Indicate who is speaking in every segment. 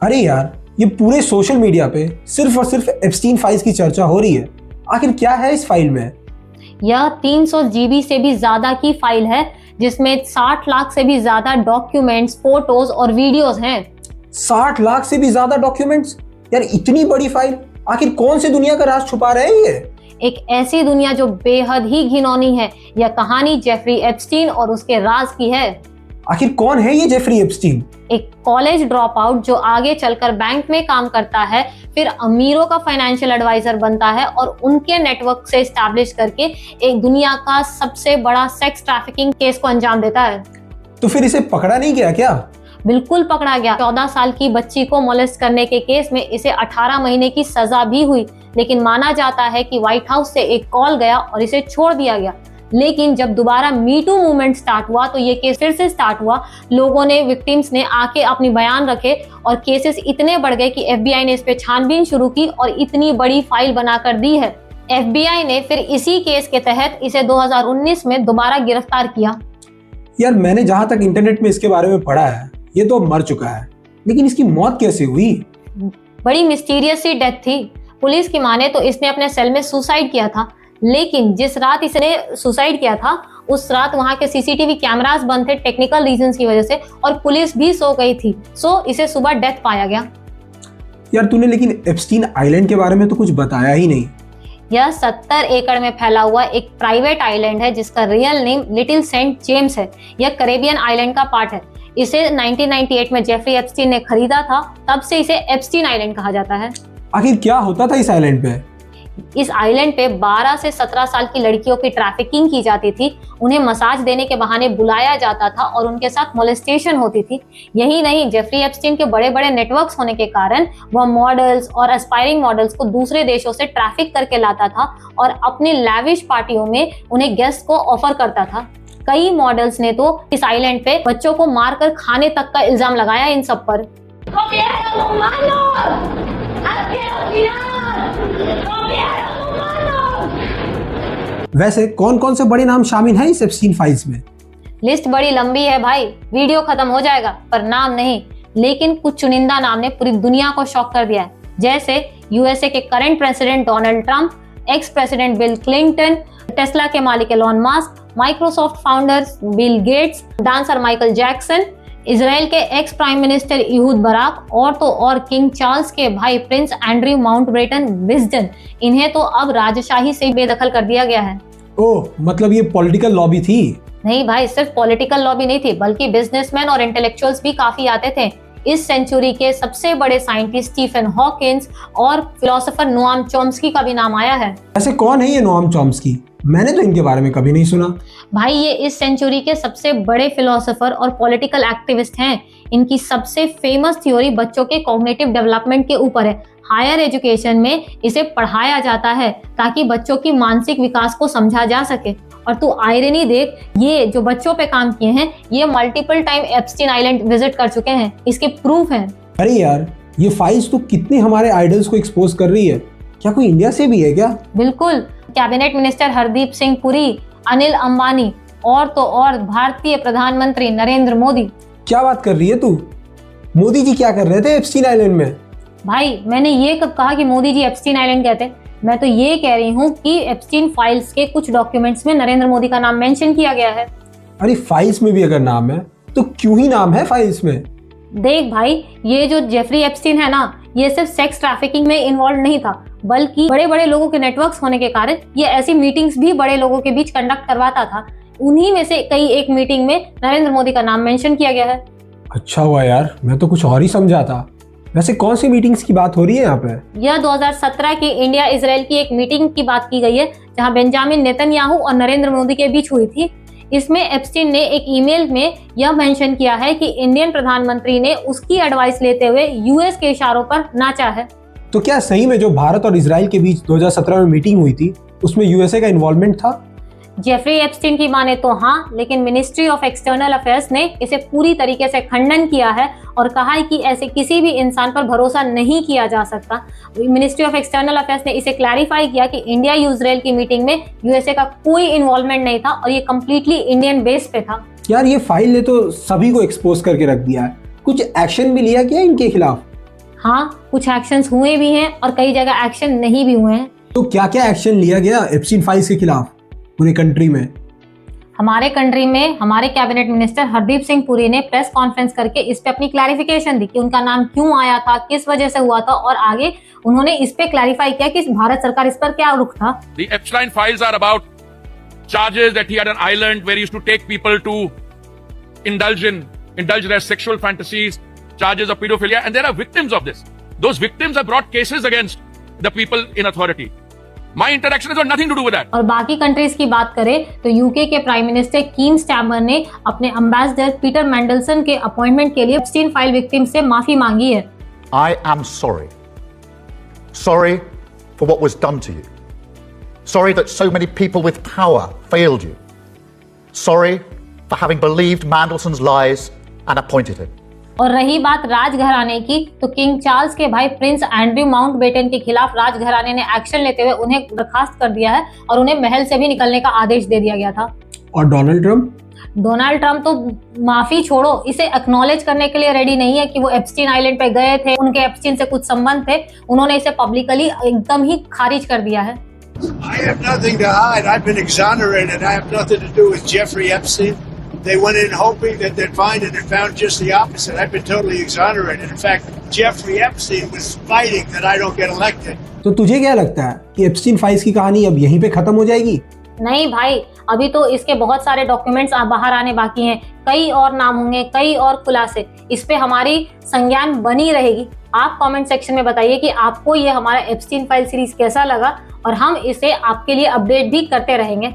Speaker 1: अरे यार, ये पूरे सोशल मीडिया पे सिर्फ और सिर्फ एप्स्टीन फाइल्स की चर्चा हो रही है। आखिर क्या है इस फाइल में?
Speaker 2: यह 300 जीबी से भी ज्यादा की फाइल है, जिसमें 60 लाख से भी ज्यादा डॉक्यूमेंट्स, फोटोज और वीडियोस हैं।
Speaker 1: 60 लाख से भी ज्यादा डॉक्यूमेंट्स? यार इतनी बड़ी फाइल, आखिर कौन से दुनिया का राज छुपा रहे हैं ये?
Speaker 2: एक ऐसी दुनिया जो बेहद ही घिनौनी है। यह कहानी जेफरी एप्स्टीन और उसके राज की है।
Speaker 1: आखिर कौन है ये जेफरी एप्स्टीन?
Speaker 2: एक कॉलेज ड्रॉप आउट जो आगे चलकर बैंक में काम करता है, फिर अमीरों का फाइनेंशियल एडवाइजर बनता है और उनके नेटवर्क से एस्टैब्लिश करके एक दुनिया का सबसे बड़ा सेक्स ट्रैफिकिंग केस को अंजाम देता है।
Speaker 1: तो फिर इसे पकड़ा नहीं गया क्या?
Speaker 2: बिल्कुल पकड़ा गया। 14 साल की बच्ची को मोलेस्ट करने के केस में इसे 18 महीने की सजा भी हुई, लेकिन माना जाता है कि व्हाइट हाउस से एक कॉल गया और इसे छोड़ दिया गया। लेकिन जब दोबारा मी टू मूवमेंट स्टार्ट हुआ तो ये केस फिर से स्टार्ट हुआ। लोगों ने, विक्टिम्स ने आके अपनी बयान रखे और केसेस इतने बढ़ गए कि FBI ने इस पे छानबीन शुरू की और इतनी बड़ी फाइल बनाकर दी है। FBI ने फिर इसी केस के तहत इसे 2019 में दोबारा गिरफ्तार किया।
Speaker 1: यार मैंने जहां तक इंटरनेट में इसके बारे में पढ़ा है, ये तो मर चुका है, लेकिन इसकी मौत कैसे हुई?
Speaker 2: बड़ी मिस्टीरियस सी डेथ थी। पुलिस की माने तो इसने अपने सेल में सुसाइड किया था, लेकिन जिस रात इसने सुसाइड किया था उस रात वहां के CCTV कैमरास बंद थे टेक्निकल रीजंस की वजह से, और पुलिस भी सो गई थी। सो इसे सुबह डेथ पाया गया।
Speaker 1: यार तूने लेकिन एप्स्टीन आइलैंड के बारे में तो कुछ बताया ही नहीं।
Speaker 2: यह 70 एकड़ में फैला हुआ एक प्राइवेट आइलैंड है जिसका real name little Saint James है। यह कैरेबियन आइलैंड का पार्ट है। इसे 1998 में जेफरी एप्स्टीन ने खरीदा था, तब से इसे एप्स्टीन आइलैंड कहा जाता है।
Speaker 1: आखिर क्या होता था इस आइलैंड पे?
Speaker 2: इस आइलैंड पे 12 से 17 साल की लड़कियों की ट्रैफिकिंग की जाती थी। उन्हें मसाज देने के बहाने बुलाया जाता था और उनके साथ मोलेस्टेशन होती थी। यही नहीं, जेफरी एप्स्टीन के बड़े बड़े नेटवर्क्स होने के कारण वह मॉडल्स और एस्पायरिंग मॉडल्स को दूसरे देशों से ट्रैफिक करके लाता था और अपनी लैविश पार्टियों में उन्हें गेस्ट को ऑफर करता था। कई मॉडल्स ने तो इस आइलैंड पे बच्चों को मारकर खाने तक का इल्जाम लगाया इन सब पर।
Speaker 1: वैसे कौन कौन से बड़े नाम शामिल हैं इस एप्स्टीन फाइल्स में?
Speaker 2: लिस्ट बड़ी लंबी है भाई, वीडियो खत्म हो जाएगा, पर नाम नहीं। लेकिन कुछ चुनिंदा नाम ने पूरी दुनिया को शॉक कर दिया है, जैसे USA के current president Donald Trump, ex president Bill Clinton, Tesla के मालिक Elon Musk, Microsoft founder Bill Gates, dancer Michael Jackson, Israel के ex prime minister Ehud Barak, और तो और किंग चार्ल्स के भाई प्रिंस एंड्रयू माउंटबेटन विज़डन। इन्हें तो अब राजशाही से बेदखल कर दिया गया है।
Speaker 1: ओह, मतलब ये पॉलिटिकल लॉबी थी?
Speaker 2: नहीं भाई, सिर्फ पॉलिटिकल लॉबी नहीं थी, बल्कि बिजनेसमैन और इंटेलेक्चुअल्स भी काफी आते थे। इस सेंचुरी के सबसे बड़े साइंटिस्ट स्टीफन हॉकिंस और फिलोसोफर नोआम चॉम्स्की का भी नाम आया है।
Speaker 1: ऐसे कौन है ये नोआम चॉम्स्की? मैंने तो इनके बारे में कभी नहीं सुना।
Speaker 2: भाई ये इस सेंचुरी के सबसे बड़े फिलोसोफर और पॉलिटिकल एक्टिविस्ट हैं। इनकी सबसे फेमस थ्योरी बच्चों के कॉग्निटिव डेवलपमेंट के ऊपर है। हायर एजुकेशन में इसे पढ़ाया जाता है ताकि बच्चों की मानसिक विकास को समझा जा सके। और तू आयरनी देख, ये जो बच्चों पे काम किए हैं, ये multiple time Epstein island visit कर चुके हैं। इसके प्रूफ हैं।
Speaker 1: अरे यार, ये फाइल्स तो कितने हमारे आइडल्स को एक्सपोज कर रही है। क्या कोई इंडिया से भी है क्या?
Speaker 2: बिल्कुल। कैबिनेट मिनिस्टर हरदीप सिंह पुरी, अनिल अंबानी और तो और भारतीय प्रधानमंत्री नरेंद्र मोदी।
Speaker 1: क्या बात कर रही है तू? मोदी जी क्या कर रहे थे एप्स्टीन आइलैंड में?
Speaker 2: भाई मैंने ये कब कहा कि मोदी जी एप्स्टीन आइलैंड गए थे? मैं तो ये कह रही हूँ कि एप्स्टीन फाइल्स के कुछ डॉक्यूमेंट्स में नरेंद्र मोदी का नाम मेंशन किया गया है।
Speaker 1: अरे फाइल्स में भी अगर नाम है तो क्यों ही नाम है फाइल्स में?
Speaker 2: देख भाई, ये जो जेफरी एप्स्टीन है ना, ये सिर्फ सेक्स ट्रैफिकिंग में इन्वॉल्व नहीं था, बल्कि बड़े बड़े लोगों के नेटवर्क्स होने के कारण ये ऐसी मीटिंग्स भी बड़े लोगों के बीच कंडक्ट करवाता था। उन्हीं में से कई एक मीटिंग में नरेंद्र मोदी का नाम मेंशन किया गया है।
Speaker 1: अच्छा हुआ यार, मैं तो कुछ और ही समझा था। वैसे कौन सी मीटिंग्स की बात हो रही है यहाँ पे?
Speaker 2: यह 2017 की इंडिया इजराइल की एक मीटिंग की बात की गई है, जहाँ बेंजामिन नेतन्याहू और नरेंद्र मोदी के बीच हुई थी। इसमें एप्स्टीन ने एक ईमेल में यह मेंशन किया है कि इंडियन प्रधानमंत्री ने उसकी एडवाइस लेते हुए US के इशारों पर नाचा है।
Speaker 1: तो क्या सही में जो भारत और इजराइल के बीच 2017 में मीटिंग हुई थी उसमें USA का इन्वॉल्वमेंट था?
Speaker 2: जेफरी एप्स्टीन की माने तो हाँ, लेकिन मिनिस्ट्री ऑफ एक्सटर्नल अफेयर्स ने इसे पूरी तरीके से खंडन किया है और कहा है कि ऐसे किसी भी इंसान पर भरोसा नहीं किया जा सकता। मिनिस्ट्री ऑफ एक्सटर्नल अफेयर्स ने इसे क्लैरिफाई किया कि इंडिया इजराइल की मीटिंग में USA का कोई इन्वॉल्वमेंट नहीं था और ये कम्प्लीटली इंडियन बेस पे था।
Speaker 1: यार ये फाइल ने तो सभी को एक्सपोज करके रख दिया है। कुछ एक्शन भी लिया गया इनके खिलाफ?
Speaker 2: हाँ, कुछ एक्शंस हुए भी हैं और कई जगह एक्शन नहीं भी हुए हैं।
Speaker 1: तो क्या क्या एक्शन लिया गया एप्स्टीन फाइल्स के खिलाफ पूरी कंट्री में?
Speaker 2: हमारे कंट्री में हमारे कैबिनेट मिनिस्टर हरदीप सिंह पुरी ने प्रेस कॉन्फ्रेंस करके इस पे अपनी क्लैरिफिकेशन दी कि उनका नाम क्यों आया था, किस वजह से हुआ था, और आगे उन्होंने इस पे क्लैरिफाई किया कि भारत सरकार इस पर क्या रुख था।
Speaker 3: The Epstein files are about charges that he had an island where he used to take people to indulge their sexual fantasies, charges of pedophilia, and there are victims of this. Those victims have brought cases against the people in authority. My interaction has got nothing to do with that.
Speaker 2: और बाकी countries की बात करें तो UK के prime minister कीर Starmer ने अपने ambassador Peter मैंडलसन के अपॉइंटमेंट के लिए एप्स्टीन फाइल विक्टिम से माफी मांगी है।
Speaker 4: I am sorry. Sorry for what was done to you. Sorry that so many people with power failed you. Sorry for having believed Mandelson's lies and appointed him.
Speaker 2: और रही बात राजघराने की, तो किंग चार्ल्स के भाई प्रिंस एंड्रयू माउंटबेटन के खिलाफ राजघराने ने एक्शन लेते हुए उन्हें बर्खास्त कर दिया है और उन्हें महल से भी निकलने का आदेश दे दिया गया था।
Speaker 1: और डोनाल्ड ट्रम्प
Speaker 2: तो माफी छोड़ो, इसे एक्नॉलेज करने के लिए रेडी नहीं है कि वो एप्स्टीन आइलैंड पे गए थे, उनके एप्स्टीन से कुछ संबंध थे। उन्होंने इसे पब्लिकली एकदम ही खारिज कर दिया है।
Speaker 5: I have nothing to hide. I've been exonerated. I have nothing to do with Jeffrey Epstein. They went in hoping that they'd find it and found just the opposite. I've been totally exonerated. In fact, Jeffrey Epstein was fighting that I don't get elected.
Speaker 1: तो तुझे क्या लगता है कि Epstein files की कहानी अब यहीं पे खत्म हो जाएगी?
Speaker 2: नहीं भाई, अभी तो इसके बहुत सारे डॉक्यूमेंट्स बाहर आने बाकी हैं, कई और नाम होंगे, कई और खुलासे। इस पे हमारी संज्ञान बनी रहेगी। आप कमेंट सेक्शन में बताइए कि आपको ये हमारा एप्स्टीन फाइल सीरीज कैसा लगा, और हम इसे आपके लिए अपडेट भी करते रहेंगे।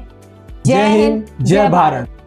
Speaker 1: जय हिंद, जय भारत।